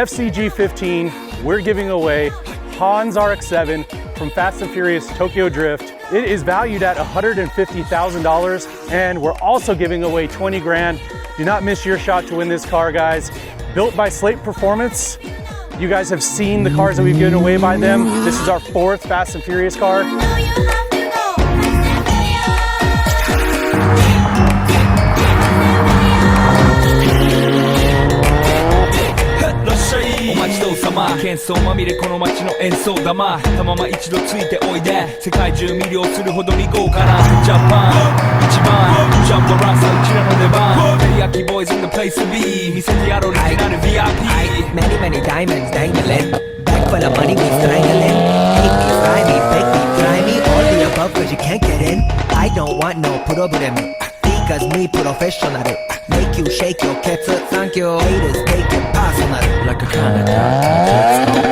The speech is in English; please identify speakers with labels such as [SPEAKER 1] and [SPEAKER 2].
[SPEAKER 1] FCG15, we're giving away Hans RX7 from Fast and Furious Tokyo Drift. It is valued at $150,000, and we're also giving away 20 grand. Do not miss your shot to win this car, guys. Built by Slate Performance. You guys have seen the cars that we've given away by them. This is our 4th Fast and Furious car.
[SPEAKER 2] Many diamonds dangling. Back for the money we strangling. Keep me, fry me, bake me, fry me. All the above cause you can't get in. I don't want no problem. Because me professional. Make you shake your cats. Thank you. Haters take it personal. Like a Canada.